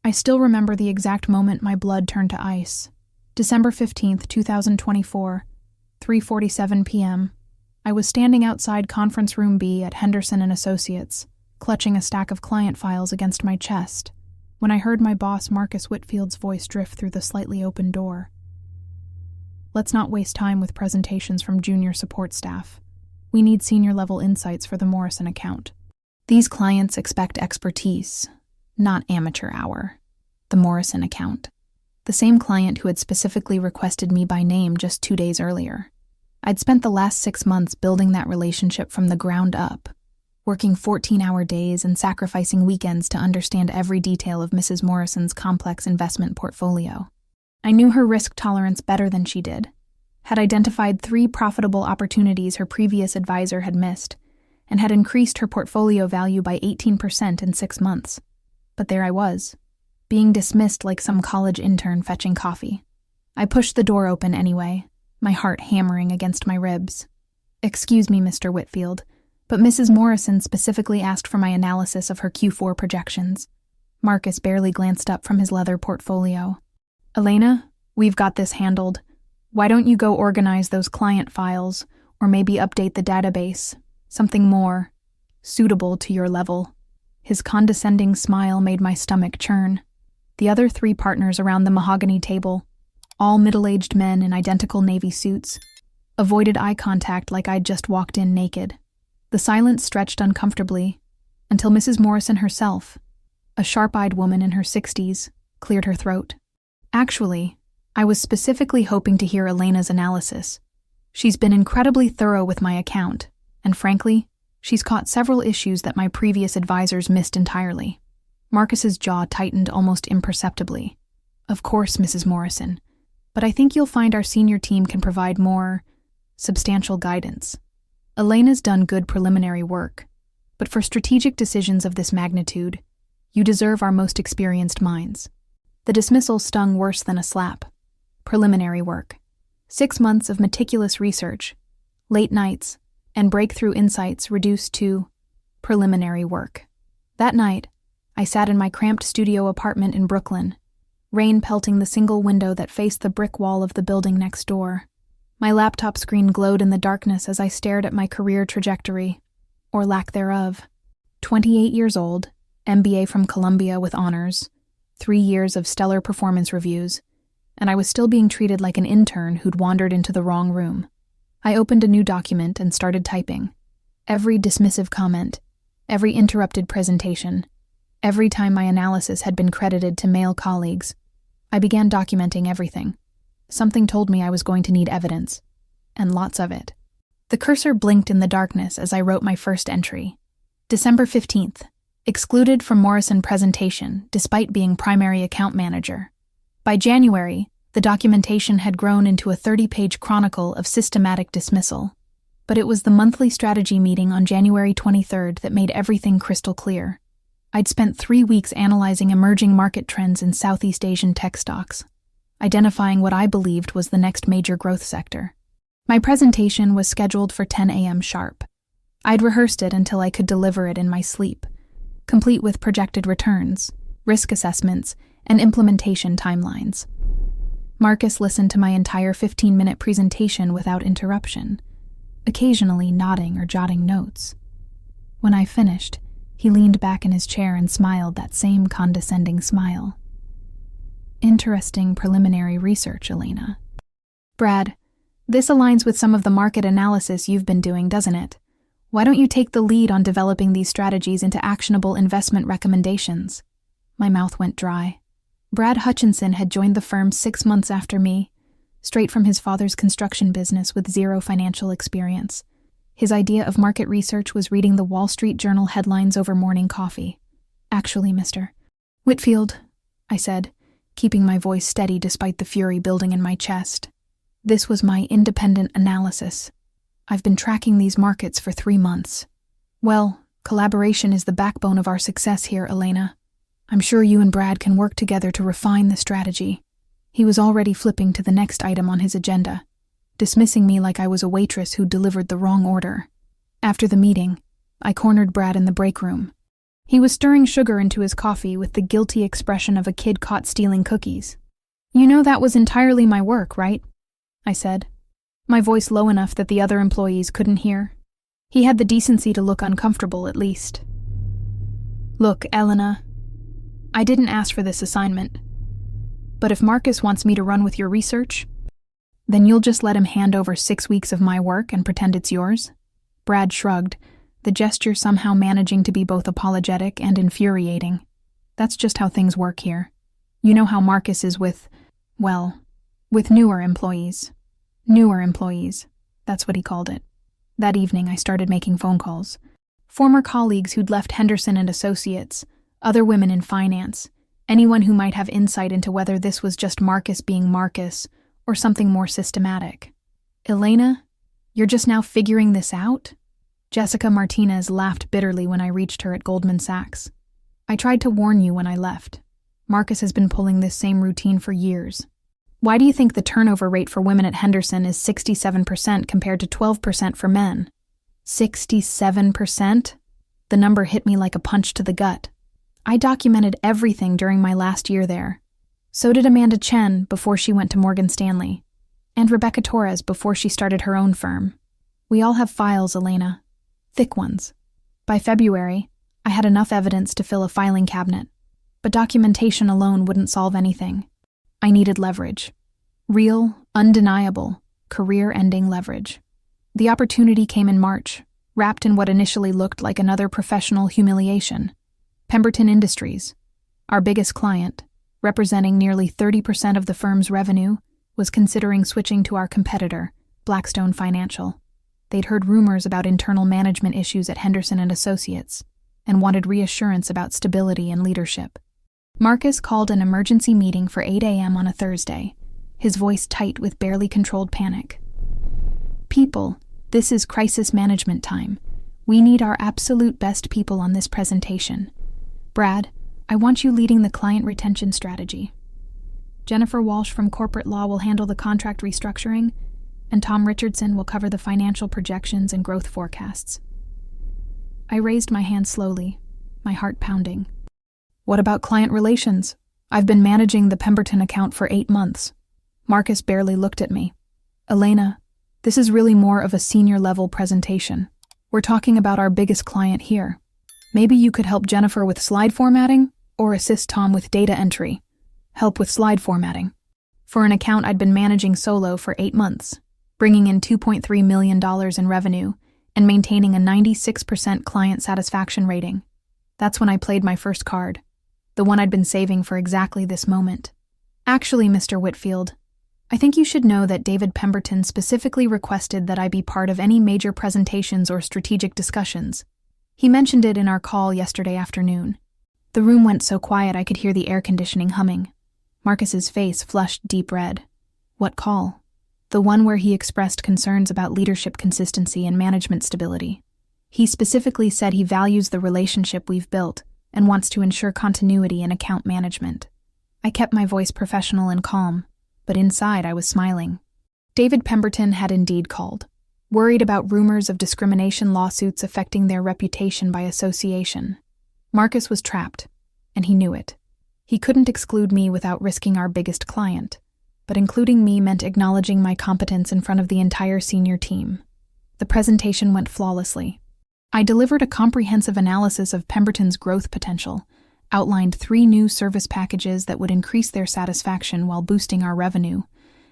I still remember the exact moment my blood turned to ice. December 15th, 2024, 3:47 p.m. I was standing outside Conference Room B at Henderson & Associates, clutching a stack of client files against my chest, when I heard my boss Marcus Whitfield's voice drift through the slightly open door. Let's not waste time with presentations from junior support staff. We need senior-level insights for the Morrison account. These clients expect expertise, not amateur hour. The Morrison account. The same client who had specifically requested me by name just 2 days earlier. I'd spent the last 6 months building that relationship from the ground up, working 14-hour days and sacrificing weekends to understand every detail of Mrs. Morrison's complex investment portfolio. I knew her risk tolerance better than she did, had identified 3 profitable opportunities her previous advisor had missed, and had increased her portfolio value by 18% in 6 months. But there I was, being dismissed like some college intern fetching coffee. I pushed the door open anyway, my heart hammering against my ribs. "Excuse me, Mr. Whitfield, but Mrs. Morrison specifically asked for my analysis of her Q4 projections." Marcus barely glanced up from his leather portfolio. "Elena, we've got this handled. Why don't you go organize those client files, or maybe update the database? Something more suitable to your level." His condescending smile made my stomach churn. The other 3 partners around the mahogany table, all middle-aged men in identical navy suits, avoided eye contact like I'd just walked in naked. The silence stretched uncomfortably until Mrs. Morrison herself, a sharp-eyed woman in her 60s, cleared her throat. "Actually, I was specifically hoping to hear Elena's analysis. She's been incredibly thorough with my account, and frankly, she's caught several issues that my previous advisors missed entirely." Marcus's jaw tightened almost imperceptibly. "Of course, Mrs. Morrison, but I think you'll find our senior team can provide more substantial guidance. Elena's done good preliminary work, but for strategic decisions of this magnitude, you deserve our most experienced minds." The dismissal stung worse than a slap. Preliminary work. 6 months of meticulous research, late nights, and breakthrough insights reduced to preliminary work. That night, I sat in my cramped studio apartment in Brooklyn, rain pelting the single window that faced the brick wall of the building next door. My laptop screen glowed in the darkness as I stared at my career trajectory, or lack thereof. 28 years old, MBA from Columbia with honors, 3 years of stellar performance reviews, and I was still being treated like an intern who'd wandered into the wrong room. I opened a new document and started typing. Every dismissive comment, every interrupted presentation, every time my analysis had been credited to male colleagues, I began documenting everything. Something told me I was going to need evidence, and lots of it. The cursor blinked in the darkness as I wrote my first entry. December 15th, excluded from Morrison presentation despite being primary account manager. By January, the documentation had grown into a 30-page chronicle of systematic dismissal. But it was the monthly strategy meeting on January 23rd that made everything crystal clear. I'd spent 3 weeks analyzing emerging market trends in Southeast Asian tech stocks, identifying what I believed was the next major growth sector. My presentation was scheduled for 10 a.m. sharp. I'd rehearsed it until I could deliver it in my sleep, complete with projected returns, risk assessments, and implementation timelines. Marcus listened to my entire 15-minute presentation without interruption, occasionally nodding or jotting notes. When I finished, he leaned back in his chair and smiled that same condescending smile. "Interesting preliminary research, Elena." "Brad, this aligns with some of the market analysis you've been doing, doesn't it? Why don't you take the lead on developing these strategies into actionable investment recommendations?" My mouth went dry. Brad Hutchinson had joined the firm 6 months after me, straight from his father's construction business with zero financial experience. His idea of market research was reading the Wall Street Journal headlines over morning coffee. "Actually, Mr. Whitfield," I said, keeping my voice steady despite the fury building in my chest, "this was my independent analysis. I've been tracking these markets for 3 months. Well, collaboration is the backbone of our success here, Elena. I'm sure you and Brad can work together to refine the strategy." He was already flipping to the next item on his agenda, dismissing me like I was a waitress who delivered the wrong order. After the meeting, I cornered Brad in the break room. He was stirring sugar into his coffee with the guilty expression of a kid caught stealing cookies. "You know that was entirely my work, right?" I said, my voice low enough that the other employees couldn't hear. He had the decency to look uncomfortable, at least. "Look, Elena, I didn't ask for this assignment. But if Marcus wants me to run with your research, then you'll just let him hand over 6 weeks of my work and pretend it's yours?" Brad shrugged, the gesture somehow managing to be both apologetic and infuriating. "That's just how things work here. You know how Marcus is with newer employees. Newer employees, that's what he called it." That evening, I started making phone calls. Former colleagues who'd left Henderson and Associates, other women in finance, anyone who might have insight into whether this was just Marcus being Marcus or something more systematic. "Elena, you're just now figuring this out?" Jessica Martinez laughed bitterly when I reached her at Goldman Sachs. "I tried to warn you when I left. Marcus has been pulling this same routine for years. Why do you think the turnover rate for women at Henderson is 67% compared to 12% for men?" 67%? The number hit me like a punch to the gut. I documented everything during my last year there. So did Amanda Chen before she went to Morgan Stanley, and Rebecca Torres before she started her own firm. We all have files, Elena. Thick ones. By February, I had enough evidence to fill a filing cabinet, but documentation alone wouldn't solve anything. I needed leverage. Real, undeniable, career-ending leverage. The opportunity came in March, wrapped in what initially looked like another professional humiliation. Pemberton Industries, our biggest client, representing nearly 30% of the firm's revenue, was considering switching to our competitor, Blackstone Financial. They'd heard rumors about internal management issues at Henderson and Associates and wanted reassurance about stability and leadership. Marcus called an emergency meeting for 8 a.m. on a Thursday, his voice tight with barely controlled panic. "People, this is crisis management time. We need our absolute best people on this presentation. Brad, I want you leading the client retention strategy. Jennifer Walsh from corporate law will handle the contract restructuring, and Tom Richardson will cover the financial projections and growth forecasts." I raised my hand slowly, my heart pounding. "What about client relations? I've been managing the Pemberton account for 8 months. Marcus barely looked at me. "Elena, this is really more of a senior-level presentation. We're talking about our biggest client here. Maybe you could help Jennifer with slide formatting, or assist Tom with data entry. Help with slide formatting." For an account I'd been managing solo for 8 months, bringing in $2.3 million in revenue, and maintaining a 96% client satisfaction rating. That's when I played my first card, the one I'd been saving for exactly this moment. "Actually, Mr. Whitfield, I think you should know that David Pemberton specifically requested that I be part of any major presentations or strategic discussions. He mentioned it in our call yesterday afternoon." The room went so quiet I could hear the air conditioning humming. Marcus's face flushed deep red. What call? The one where he expressed concerns about leadership consistency and management stability. He specifically said he values the relationship we've built and wants to ensure continuity in account management. I kept my voice professional and calm, but inside I was smiling. David Pemberton had indeed called, worried about rumors of discrimination lawsuits affecting their reputation by association. Marcus was trapped, and he knew it. He couldn't exclude me without risking our biggest client, but including me meant acknowledging my competence in front of the entire senior team. The presentation went flawlessly. I delivered a comprehensive analysis of Pemberton's growth potential, outlined 3 new service packages that would increase their satisfaction while boosting our revenue,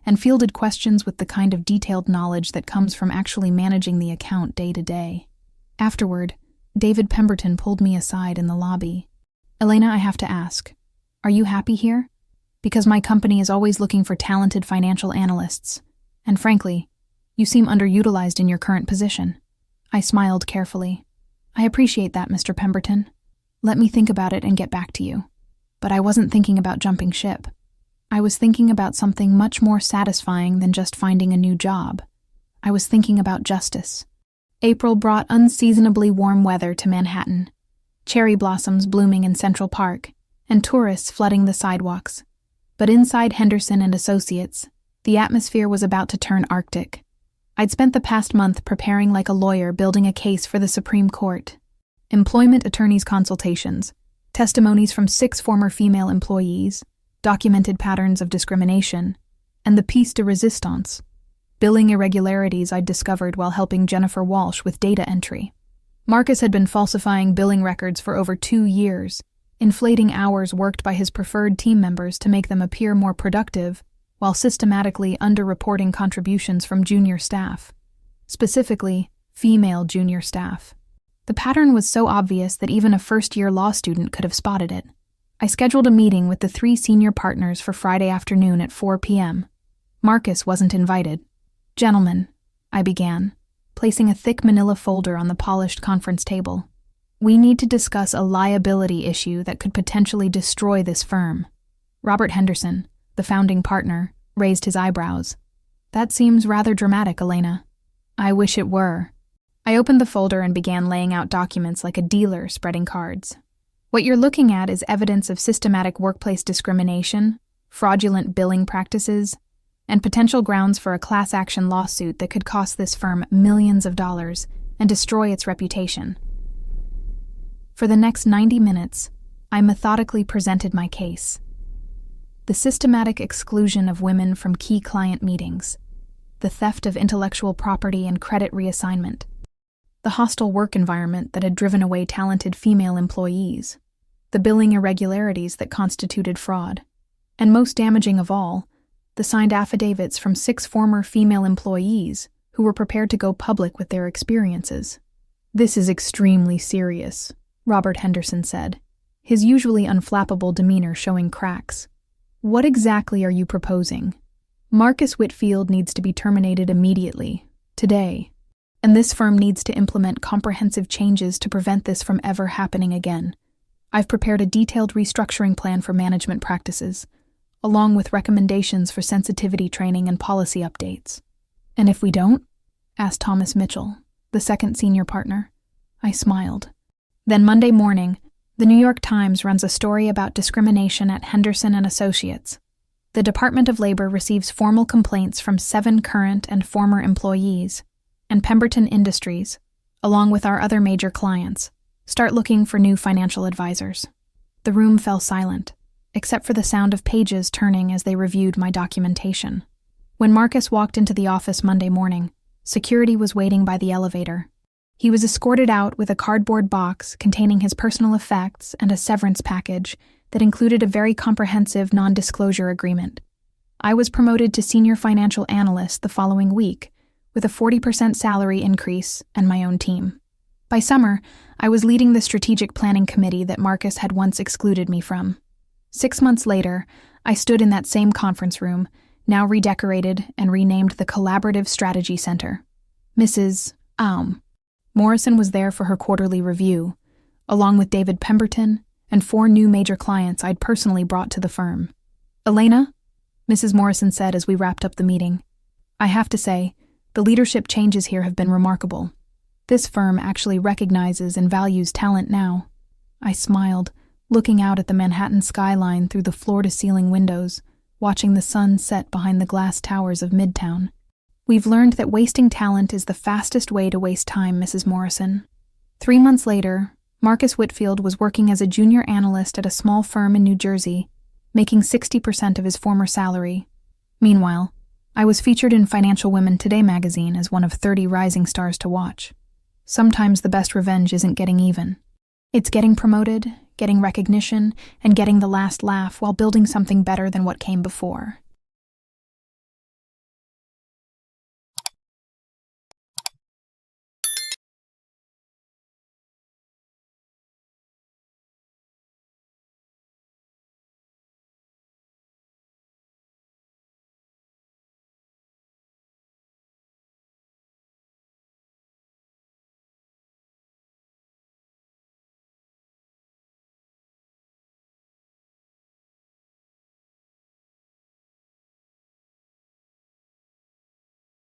and fielded questions with the kind of detailed knowledge that comes from actually managing the account day to day. Afterward, David Pemberton pulled me aside in the lobby. "Elena, I have to ask, are you happy here? Because my company is always looking for talented financial analysts, and frankly, you seem underutilized in your current position." I smiled carefully. "I appreciate that, Mr. Pemberton. Let me think about it and get back to you." But I wasn't thinking about jumping ship. I was thinking about something much more satisfying than just finding a new job. I was thinking about justice. April brought unseasonably warm weather to Manhattan, cherry blossoms blooming in Central Park, and tourists flooding the sidewalks. But inside Henderson and Associates, the atmosphere was about to turn Arctic. I'd spent the past month preparing like a lawyer building a case for the Supreme Court. employment attorneys' consultations, testimonies from 6 former female employees, documented patterns of discrimination, and the piece de resistance, billing irregularities I'd discovered while helping Jennifer Walsh with data entry. Marcus had been falsifying billing records for over 2 years, inflating hours worked by his preferred team members to make them appear more productive, while systematically underreporting contributions from junior staff, specifically female junior staff. The pattern was so obvious that even a first-year law student could have spotted it. I scheduled a meeting with the 3 senior partners for Friday afternoon at 4 p.m. Marcus wasn't invited. "Gentlemen," I began, placing a thick manila folder on the polished conference table. "We need to discuss a liability issue that could potentially destroy this firm." Robert Henderson, the founding partner, raised his eyebrows. "That seems rather dramatic, Elena." "I wish it were." I opened the folder and began laying out documents like a dealer spreading cards. "What you're looking at is evidence of systematic workplace discrimination, fraudulent billing practices, and potential grounds for a class action lawsuit that could cost this firm millions of dollars and destroy its reputation." For the next 90 minutes, I methodically presented my case. The systematic exclusion of women from key client meetings, the theft of intellectual property and credit reassignment, the hostile work environment that had driven away talented female employees, the billing irregularities that constituted fraud, and most damaging of all, the signed affidavits from 6 former female employees who were prepared to go public with their experiences. "This is extremely serious," Robert Henderson said, his usually unflappable demeanor showing cracks. "What exactly are you proposing?" "Marcus Whitfield needs to be terminated immediately, today, and this firm needs to implement comprehensive changes to prevent this from ever happening again. I've prepared a detailed restructuring plan for management practices, along with recommendations for sensitivity training and policy updates." "And if we don't?" asked Thomas Mitchell, the second senior partner. I smiled. "Then Monday morning, the New York Times runs a story about discrimination at Henderson and Associates. The Department of Labor receives formal complaints from 7 current and former employees, and Pemberton Industries, along with our other major clients, start looking for new financial advisors." The room fell silent, except for the sound of pages turning as they reviewed my documentation. When Marcus walked into the office Monday morning, security was waiting by the elevator. He was escorted out with a cardboard box containing his personal effects and a severance package that included a very comprehensive non-disclosure agreement. I was promoted to senior financial analyst the following week, with a 40% salary increase and my own team. By summer, I was leading the strategic planning committee that Marcus had once excluded me from. 6 months later, I stood in that same conference room, now redecorated and renamed the Collaborative Strategy Center. Mrs. Morrison was there for her quarterly review, along with David Pemberton and 4 new major clients I'd personally brought to the firm. "Elena," Mrs. Morrison said as we wrapped up the meeting, "I have to say, the leadership changes here have been remarkable. This firm actually recognizes and values talent now." I smiled, looking out at the Manhattan skyline through the floor-to-ceiling windows, watching the sun set behind the glass towers of Midtown. "We've learned that wasting talent is the fastest way to waste time, Mrs. Morrison." 3 months later, Marcus Whitfield was working as a junior analyst at a small firm in New Jersey, making 60% of his former salary. Meanwhile, I was featured in Financial Women Today magazine as one of 30 rising stars to watch. Sometimes the best revenge isn't getting even. It's getting promoted, getting recognition, and getting the last laugh while building something better than what came before.